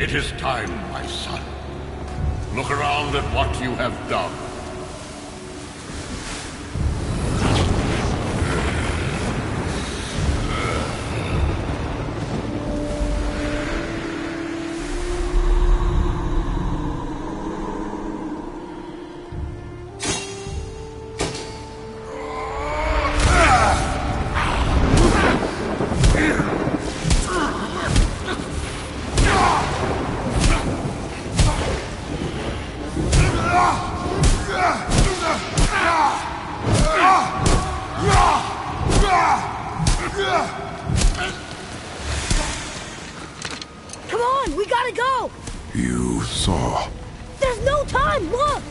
It is time, my son. Look around at what you have done. Come on, we gotta go! You saw. There's no time, look!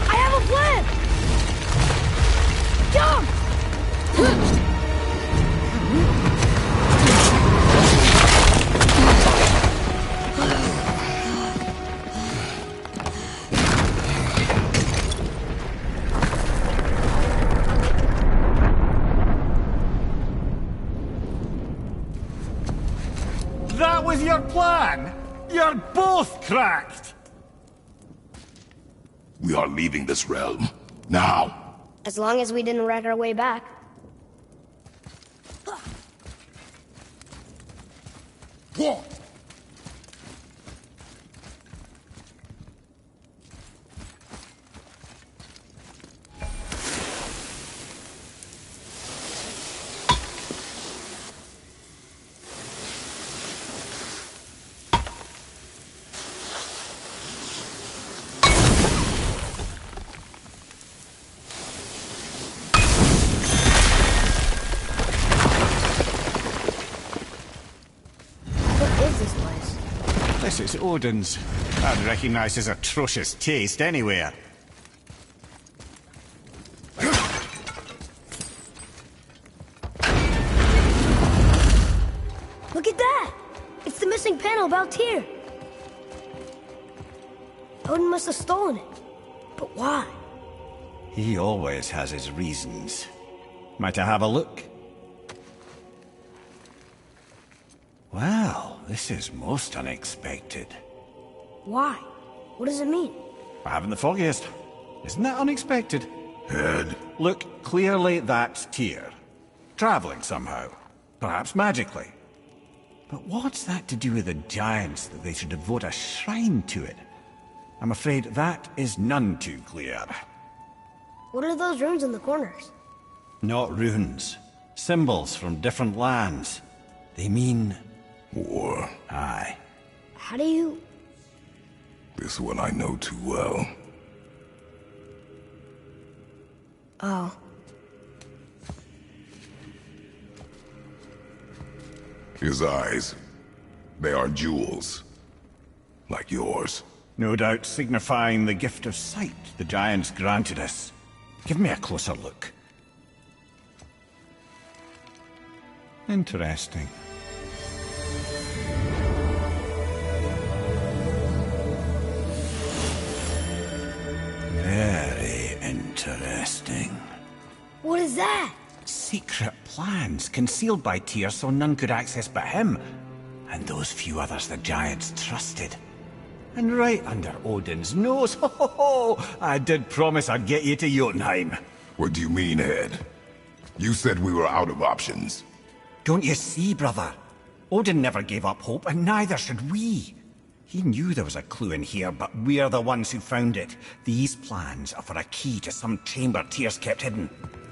I have a plan! Jump! That was your plan? You're both cracked! We are leaving this realm. Now. As long as we didn't wreck our way back. What? What is this place? This is Odin's. I'd recognize his atrocious taste anywhere. Look at that! It's the missing panel about Tyr. Odin must have stolen it. But why? He always has his reasons. Might I have a look? Well, this is most unexpected. Why? What does it mean? I haven't the foggiest. Isn't that unexpected? Head. Look, clearly that's Tyr. Traveling somehow. Perhaps magically. But what's that to do with the giants that they should devote a shrine to it? I'm afraid that is none too clear. What are those runes in the corners? Not runes. Symbols from different lands. They mean... War. Aye. How do you... This one I know too well. Oh. His eyes. They are jewels. Like yours. No doubt signifying the gift of sight the giants granted us. Give me a closer look. Interesting. Very interesting. What is that? Secret plans concealed by Tyr so none could access but him. And those few others the giants trusted. And right under Odin's nose, ho ho ho! I did promise I'd get you to Jotunheim. What do you mean, Head? You said we were out of options. Don't you see, brother? Odin never gave up hope, and neither should we. He knew there was a clue in here, but we're the ones who found it. These plans are for a key to some chamber Tyr's kept hidden.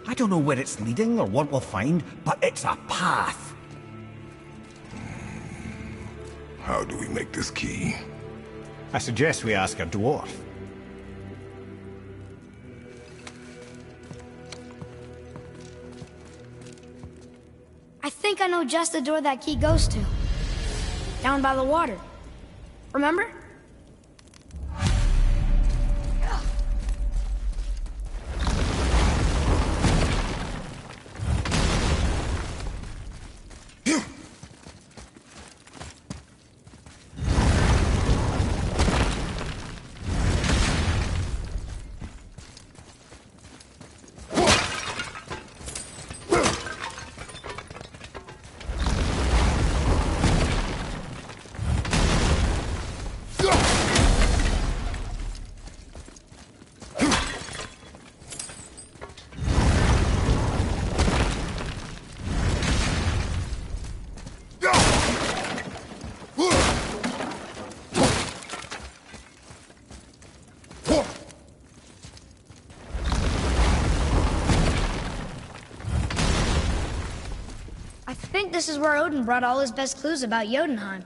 I don't know where it's leading or what we'll find, but it's a path. How do we make this key? I suggest we ask a dwarf. I think I know just the door that key goes to. Down by the water. Remember? this is where Odin brought all his best clues about Jotunheim.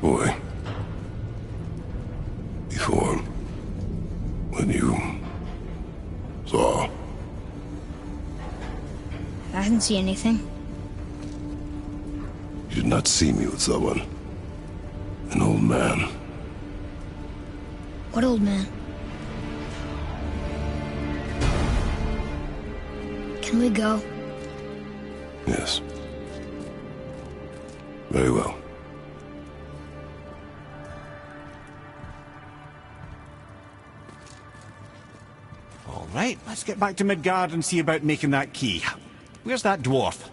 Boy. Before, when you saw... I didn't see anything. You did not see me with someone. An old man. What old man? Can we go? Yes. Very well. All right, let's get back to Midgard and see about making that key. Where's that dwarf?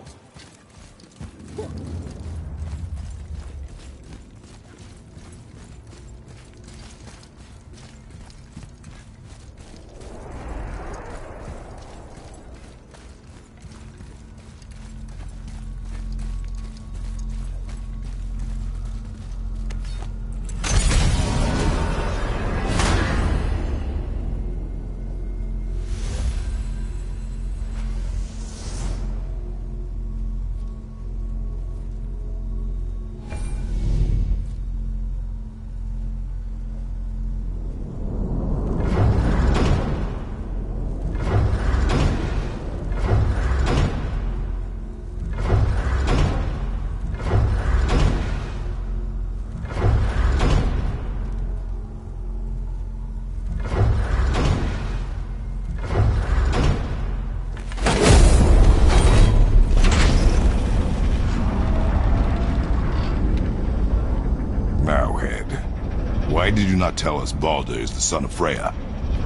Why did you not tell us Baldur is the son of Freya?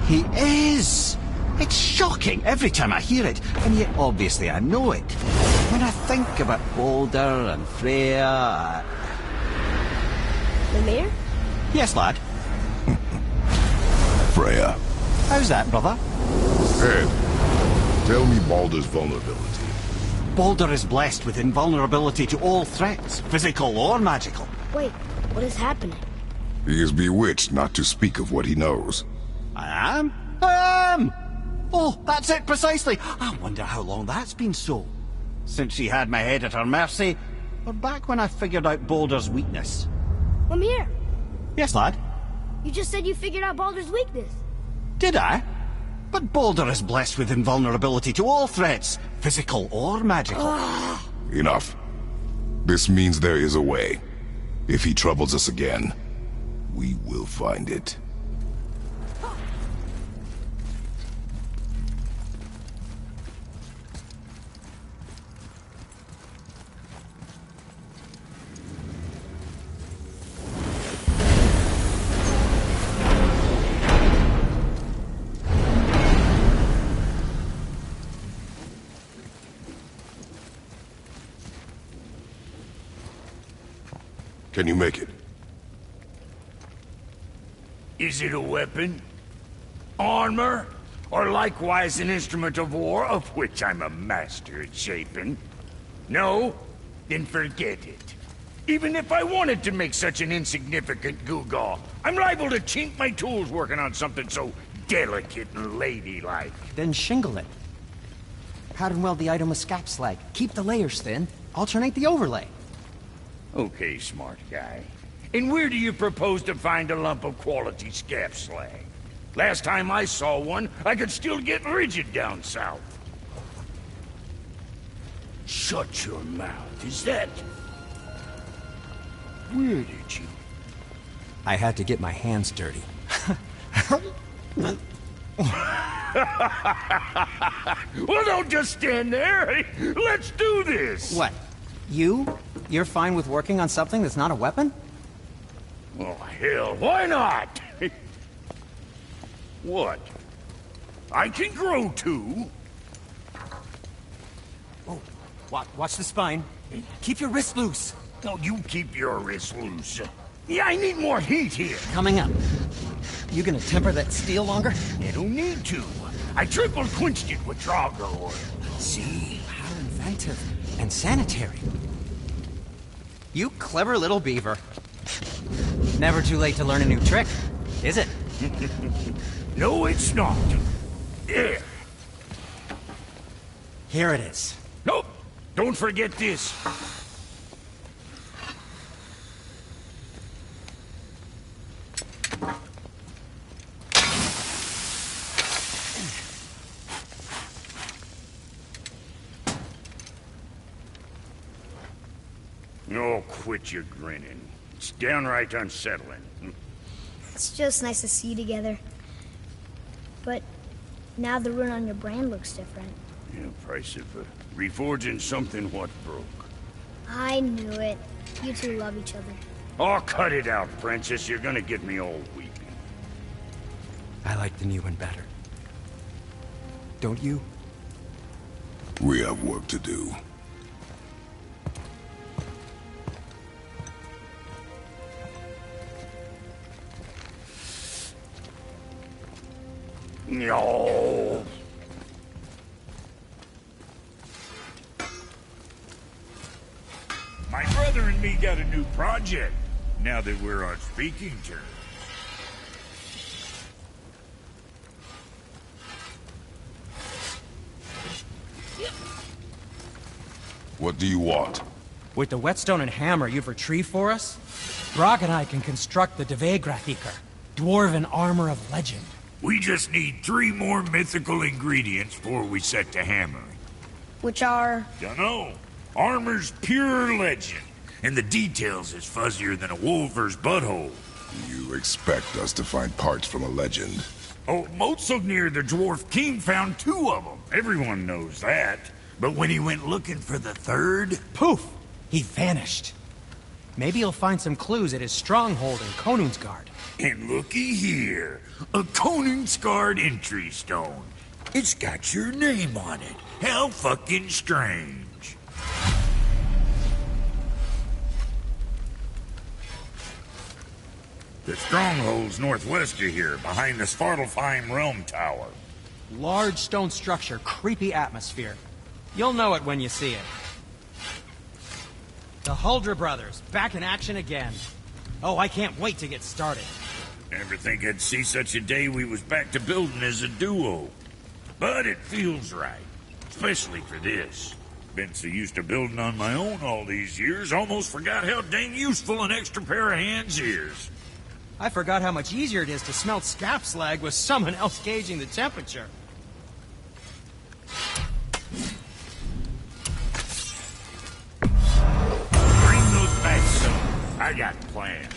He is! It's shocking every time I hear it, and yet obviously I know it. When I think about Baldur and Freya... Mimir? Yes, lad. Freya. How's that, brother? Ed, tell me Baldur's vulnerability. Baldur is blessed with invulnerability to all threats, physical or magical. Wait, what is happening? He is bewitched not to speak of what he knows. I am? I am! Oh, that's it precisely. I wonder how long that's been so. Since she had my head at her mercy, or back when I figured out Boulder's weakness. I'm here. Yes, lad? You just said you figured out Baldur's weakness. Did I? But Boulder is blessed with invulnerability to all threats, physical or magical. Enough. This means there is a way. If he troubles us again, we will find it. Can you make it? Is it a weapon? Armor? Or likewise an instrument of war, of which I'm a master at shaping? No? Then forget it. Even if I wanted to make such an insignificant gewgaw, I'm liable to chink my tools working on something so delicate and ladylike. Then shingle it. Pattern weld the item with scap slag. Keep the layers thin. Alternate the overlay. Okay, smart guy. And where do you propose to find a lump of quality scap slag? Last time I saw one, I could still get rigid down south. Shut your mouth, is that... Where did you... I had to get my hands dirty. Well, don't just stand there. Let's do this. What? You're fine with working on something that's not a weapon? Oh, hell, why not? What? I can grow too. Oh, watch the spine. Keep your wrist loose. No, you keep your wrist loose. Yeah, I need more heat here. Coming up. You gonna temper that steel longer? You don't need to. I triple quenched it with Drago oil. See? How inventive. And sanitary. You clever little beaver. Never too late to learn a new trick, is it? No, it's not. There. Here it is. Nope. Don't forget this. Oh, quit your grinning. It's downright unsettling. It's just nice to see you together. But now the rune on your brand looks different. Yeah, price of reforging something what broke. I knew it. You two love each other. Oh, cut it out, Princess. You're gonna get me all weepy. I like the new one better. Don't you? We have work to do. No. My brother and me got a new project, now that we're on speaking terms. What do you want? With the whetstone and hammer you've retrieved for us, Brock and I can construct the Dvegrathikar, dwarven armor of legend. We just need 3 more mythical ingredients before we set to hammering. Which are... Dunno. Armor's pure legend, and the details is fuzzier than a wolver's butthole. You expect us to find parts from a legend? Oh, Motsognir the Dwarf King found 2 of them. Everyone knows that. But when he went looking for the 3rd... Poof! He vanished. Maybe he'll find some clues at his stronghold in Konungsgard. And looky here, a Konungsgard entry stone. It's got your name on it. How fucking strange. The stronghold's northwest of here, behind the Svartalfheim Realm Tower. Large stone structure, creepy atmosphere. You'll know it when you see it. The Huldra brothers, back in action again. Oh, I can't wait to get started. Never think I'd see such a day we was back to building as a duo. But it feels right, especially for this. Been so used to building on my own all these years, almost forgot how dang useful an extra pair of hands is. I forgot how much easier it is to smelt scrap slag with someone else gauging the temperature. Bring those back soon. I got plans.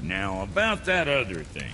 Now, about that other thing.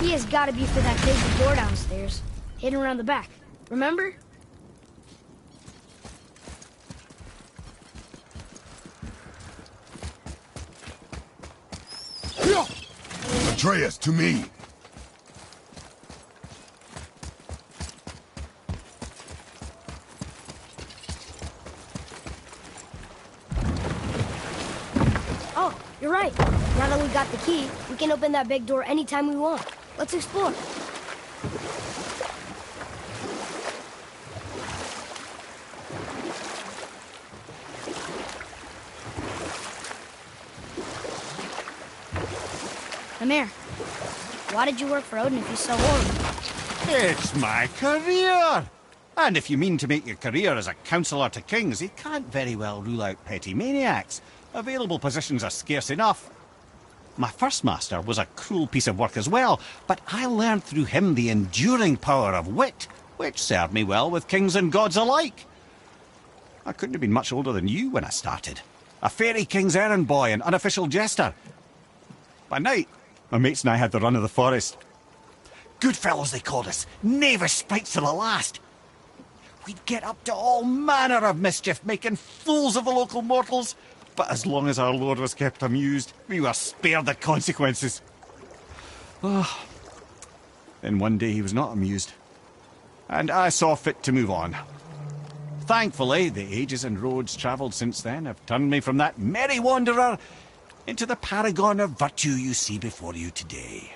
key has got to be for that big door downstairs, hidden around the back. Remember? Atreus, to me! Oh, you're right. Now that we got the key, we can open that big door anytime we want. Let's explore. Come here. Why did you work for Odin if he's so horrible? It's my career! And if you mean to make your career as a counsellor to kings, you can't very well rule out petty maniacs. Available positions are scarce enough. My first master was a cruel piece of work as well, but I learned through him the enduring power of wit, which served me well with kings and gods alike. I couldn't have been much older than you when I started. A fairy king's errand boy and unofficial jester. By night, my mates and I had the run of the forest. Good fellows, they called us. Knavish sprites to the last. We'd get up to all manner of mischief, making fools of the local mortals. But as long as our lord was kept amused, we were spared the consequences. Oh. Then one day he was not amused, and I saw fit to move on. Thankfully, the ages and roads travelled since then have turned me from that merry wanderer into the paragon of virtue you see before you today.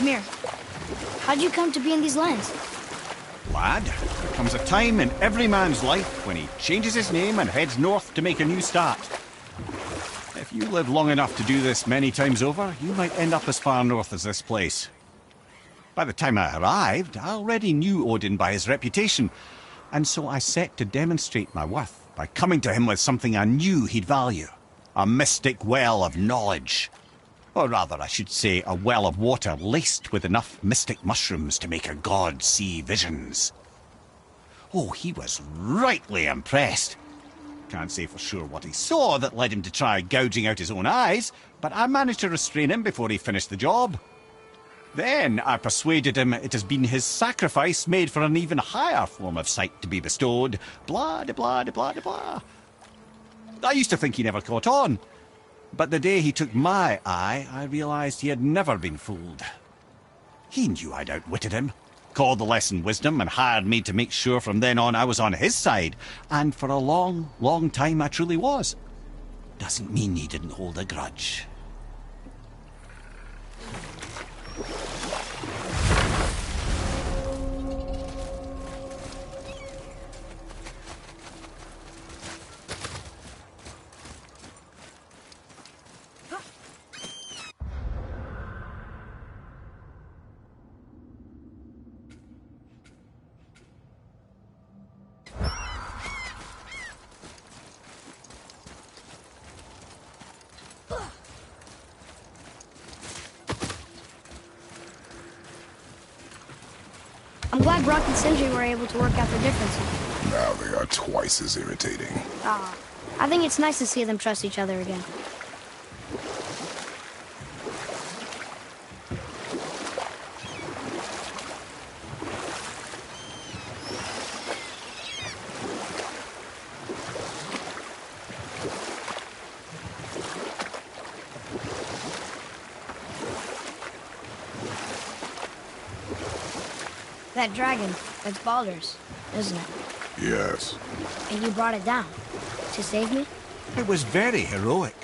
Mimir, how'd you come to be in these lands? Lad, there comes a time in every man's life when he changes his name and heads north to make a new start. If you live long enough to do this many times over, you might end up as far north as this place. By the time I arrived, I already knew Odin by his reputation, and so I set to demonstrate my worth by coming to him with something I knew he'd value. A mystic well of knowledge. Or rather, I should say, a well of water laced with enough mystic mushrooms to make a god see visions. Oh, he was rightly impressed. Can't say for sure what he saw that led him to try gouging out his own eyes, but I managed to restrain him before he finished the job. Then I persuaded him it has been his sacrifice made for an even higher form of sight to be bestowed. Blah, de blah, de blah, de blah. I used to think he never caught on. But the day he took my eye, I realized he had never been fooled. He knew I'd outwitted him, called the lesson wisdom, and hired me to make sure from then on I was on his side. And for a long, long time I truly was. Doesn't mean he didn't hold a grudge. I'm glad Brock and Sindri were able to work out their differences. Now they are twice as irritating. I think it's nice to see them trust each other again. That dragon, that's Baldur's, isn't it? Yes. And you brought it down to save me? It was very heroic.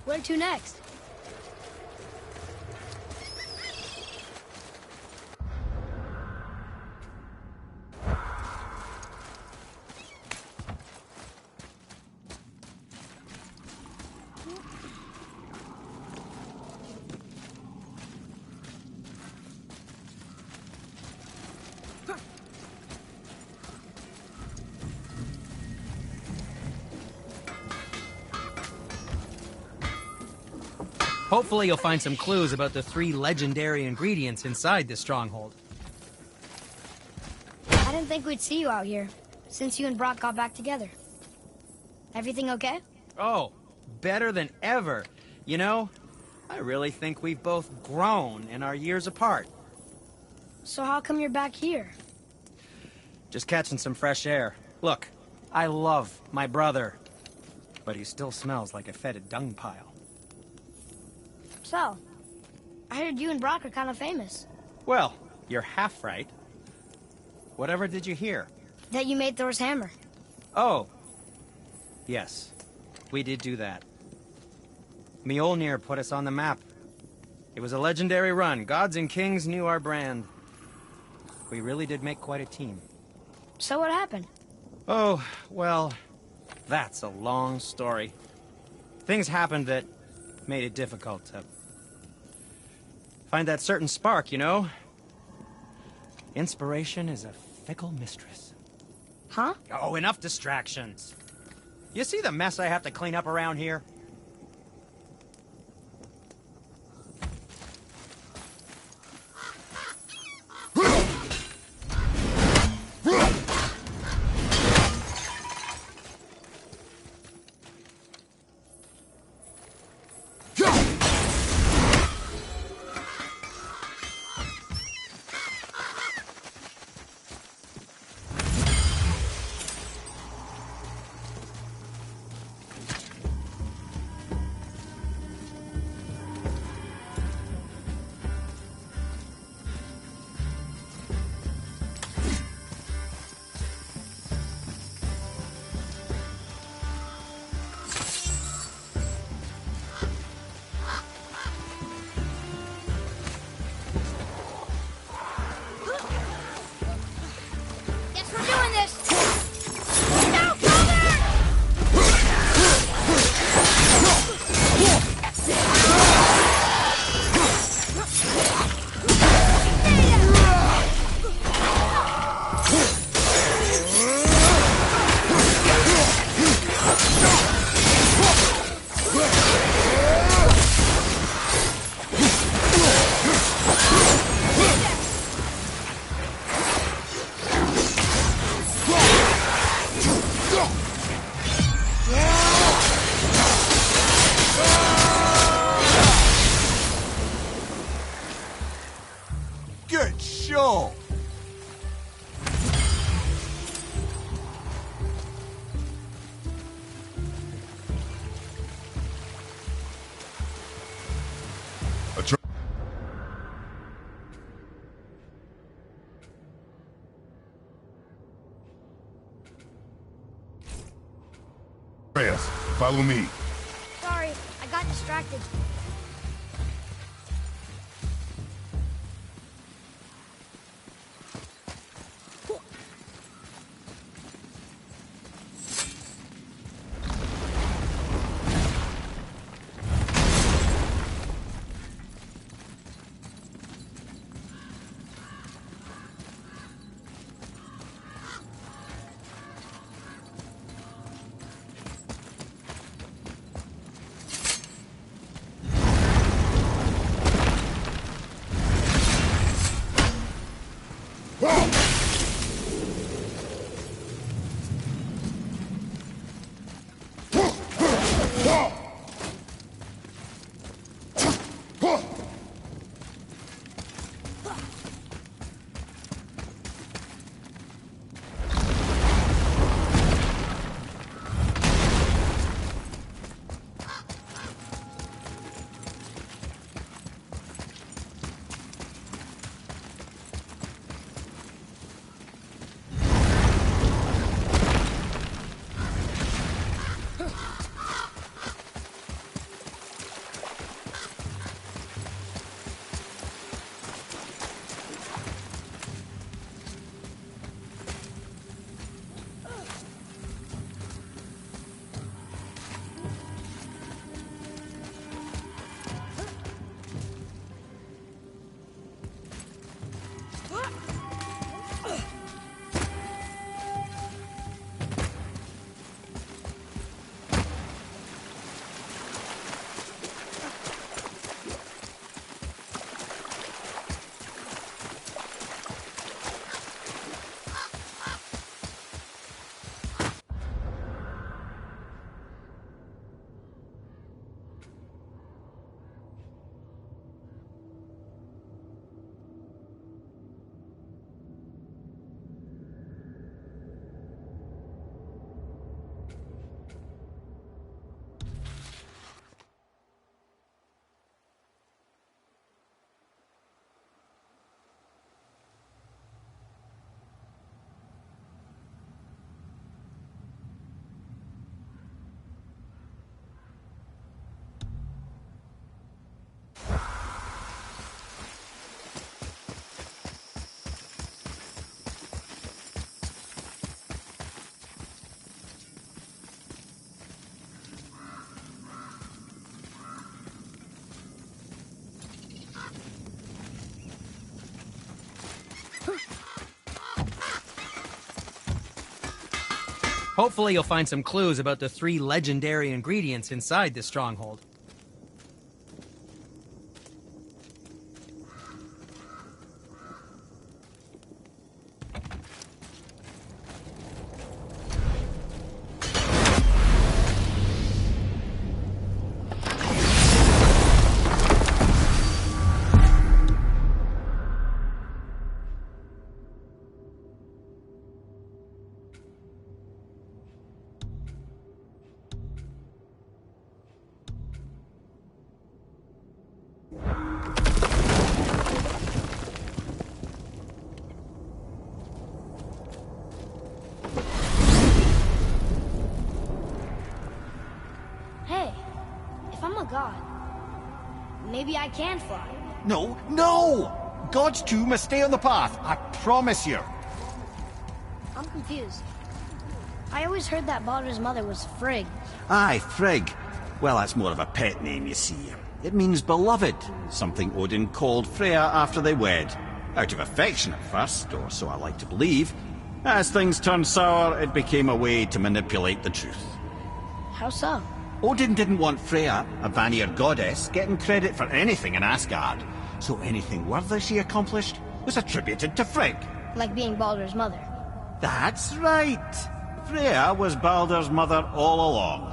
Where to next? Hopefully you'll find some clues about the 3 legendary ingredients inside this stronghold. I didn't think we'd see you out here, since you and Brock got back together. Everything okay? Oh, better than ever. You know, I really think we've both grown in our years apart. So how come you're back here? Just catching some fresh air. Look, I love my brother, but he still smells like a fetid dung pile. So, I heard you and Brock are kind of famous. Well, you're half right. Whatever did you hear? That you made Thor's hammer. Oh. Yes, we did do that. Mjolnir put us on the map. It was a legendary run. Gods and kings knew our brand. We really did make quite a team. So what happened? Oh, well, that's a long story. Things happened that made it difficult to find that certain spark, you know? Inspiration is a fickle mistress. Huh? Oh, enough distractions. You see the mess I have to clean up around here? Reyes, follow me. Sorry, I got distracted. Hopefully you'll find some clues about the 3 legendary ingredients inside this stronghold. Hey, if I'm a god, maybe I can fly. No, no! Gods too must stay on the path, I promise you. I'm confused. I always heard that Baldur's mother was Frigg. Aye, Frigg. Well, that's more of a pet name, you see. It means beloved, something Odin called Freya after they wed. Out of affection at first, or so I like to believe. As things turned sour, it became a way to manipulate the truth. How so? Odin didn't want Freya, a Vanir goddess, getting credit for anything in Asgard. So anything worthy she accomplished was attributed to Frigg. Like being Baldur's mother. That's right. Freya was Baldur's mother all along.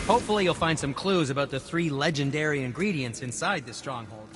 Hopefully you'll find some clues about the 3 legendary ingredients inside this stronghold.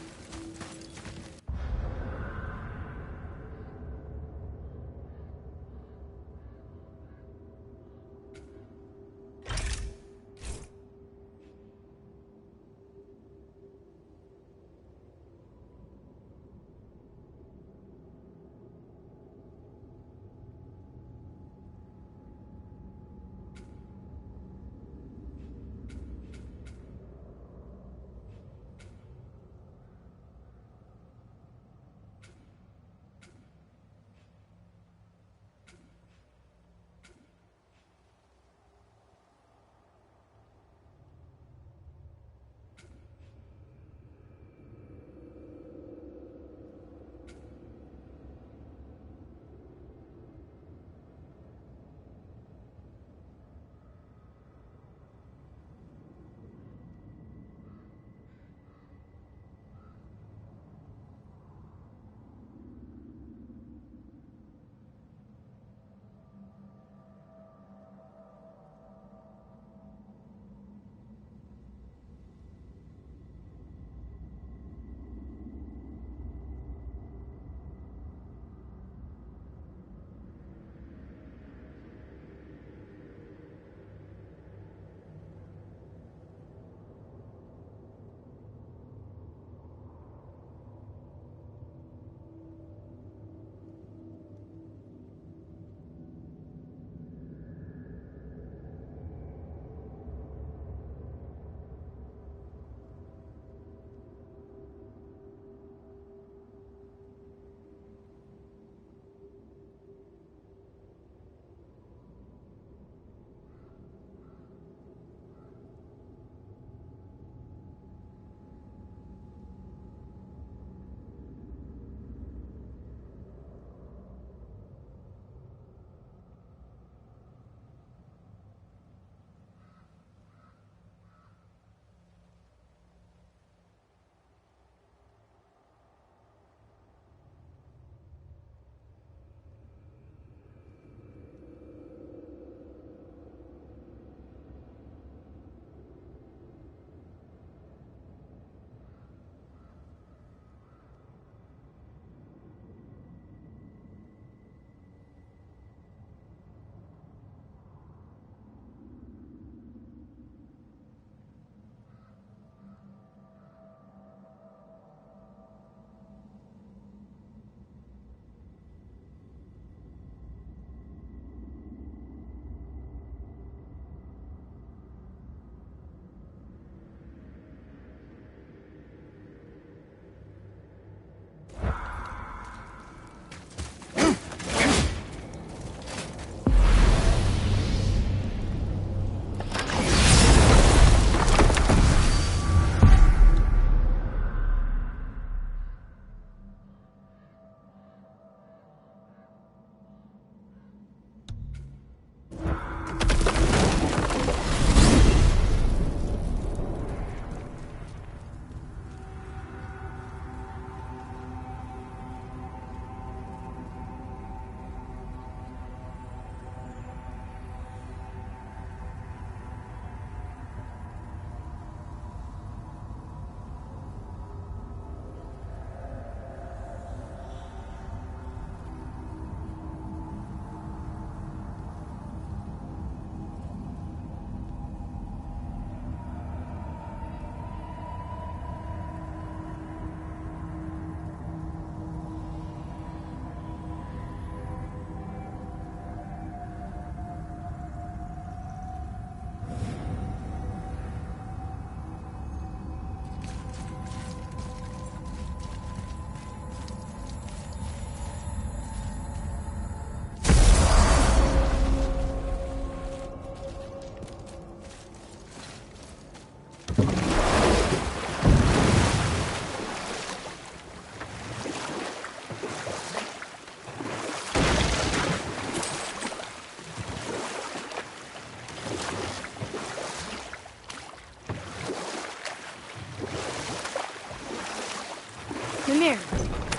Mimir,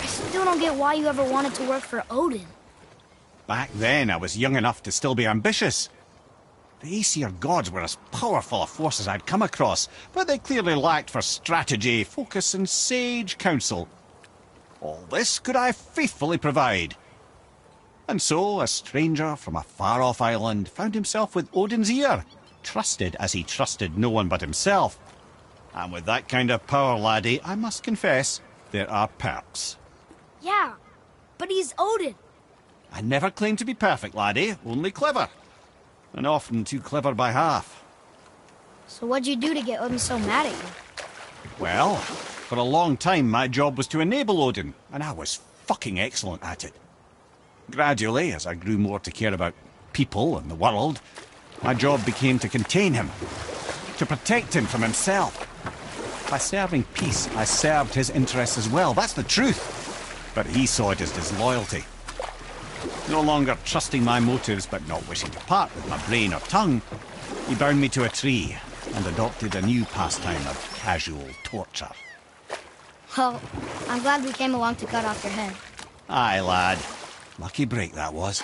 I still don't get why you ever wanted to work for Odin. Back then, I was young enough to still be ambitious. The Aesir gods were as powerful a force as I'd come across, but they clearly lacked for strategy, focus, and sage counsel. All this could I faithfully provide. And so, a stranger from a far-off island found himself with Odin's ear, trusted as he trusted no one but himself. And with that kind of power, laddie, I must confess, there are perks. Yeah, but he's Odin. I never claimed to be perfect, laddie, only clever. And often too clever by half. So what'd you do to get Odin so mad at you? Well, for a long time my job was to enable Odin, and I was fucking excellent at it. Gradually, as I grew more to care about people and the world, my job became to contain him, to protect him from himself. By serving peace, I served his interests as well, that's the truth. But he saw it as disloyalty. No longer trusting my motives, but not wishing to part with my brain or tongue, he bound me to a tree and adopted a new pastime of casual torture. Well, I'm glad we came along to cut off your head. Aye, lad. Lucky break that was.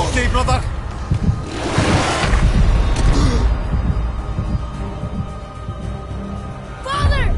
Okay, brother. Father!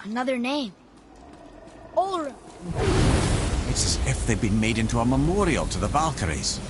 Another name. Ulra. It's as if they've been made into a memorial to the Valkyries.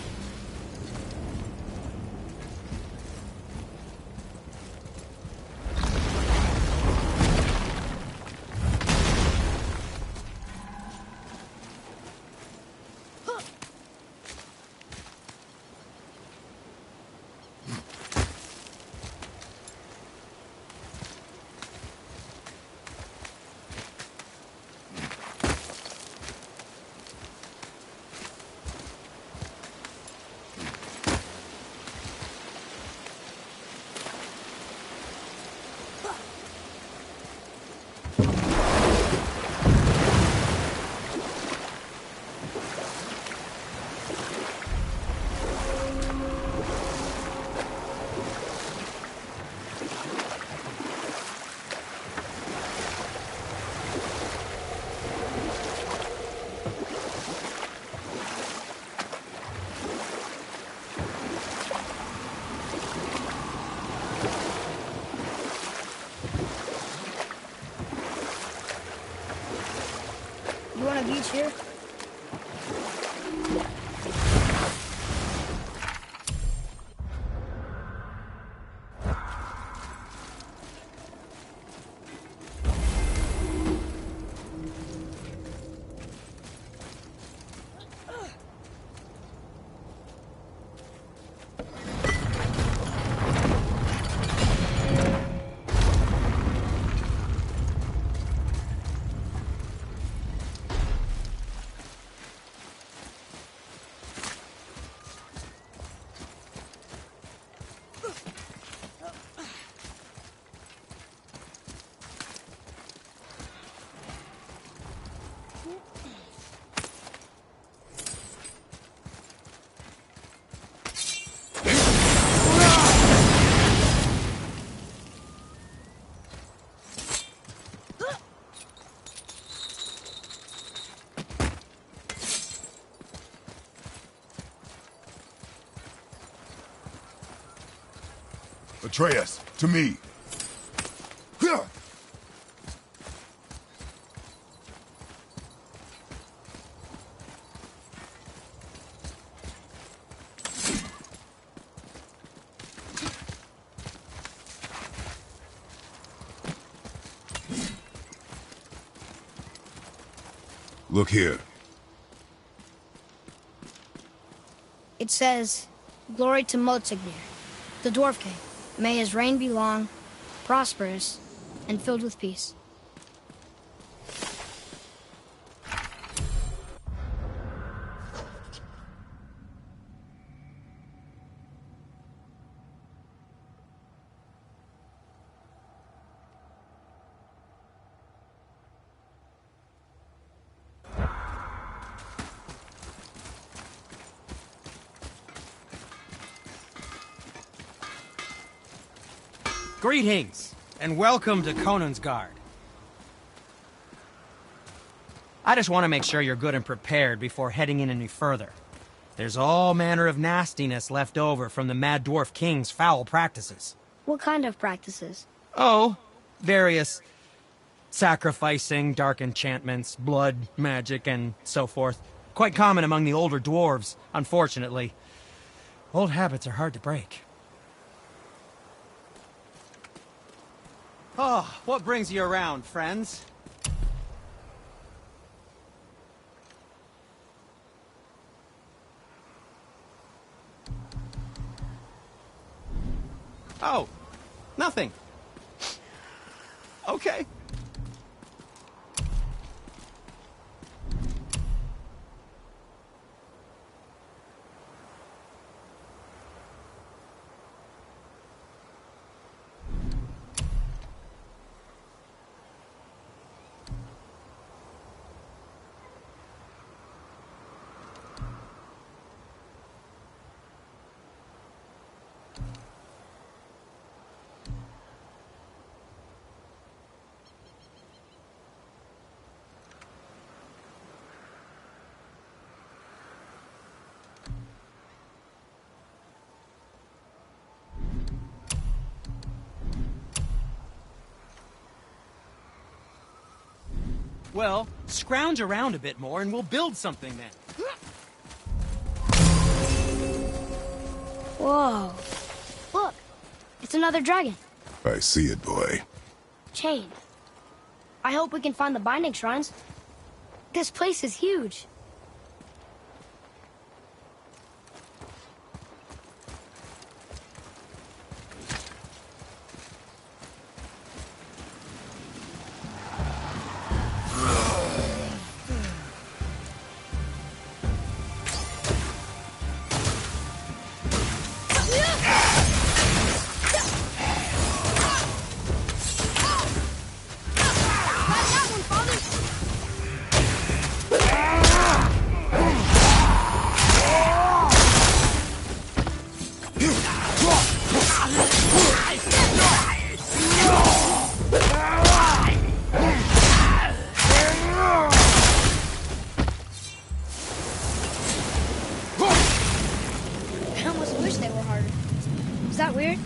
You want a beach here? Atreus, to me. Look here. It says, "Glory to Motsignir, the Dwarf King. May his reign be long, prosperous, and filled with peace." Greetings, and welcome to Conan's Guard. I just want to make sure you're good and prepared before heading in any further. There's all manner of nastiness left over from the Mad Dwarf King's foul practices. What kind of practices? Oh, various sacrificing, dark enchantments, blood, magic, and so forth. Quite common among the older dwarves, unfortunately. Old habits are hard to break. Oh, what brings you around, friends? Oh, nothing. Okay. Well, scrounge around a bit more and we'll build something then. Whoa. Look, it's another dragon. I see it, boy. Chained. I hope we can find the binding shrines. This place is huge. I almost wish they were harder. Is that weird?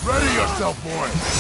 Ready yourself, boy!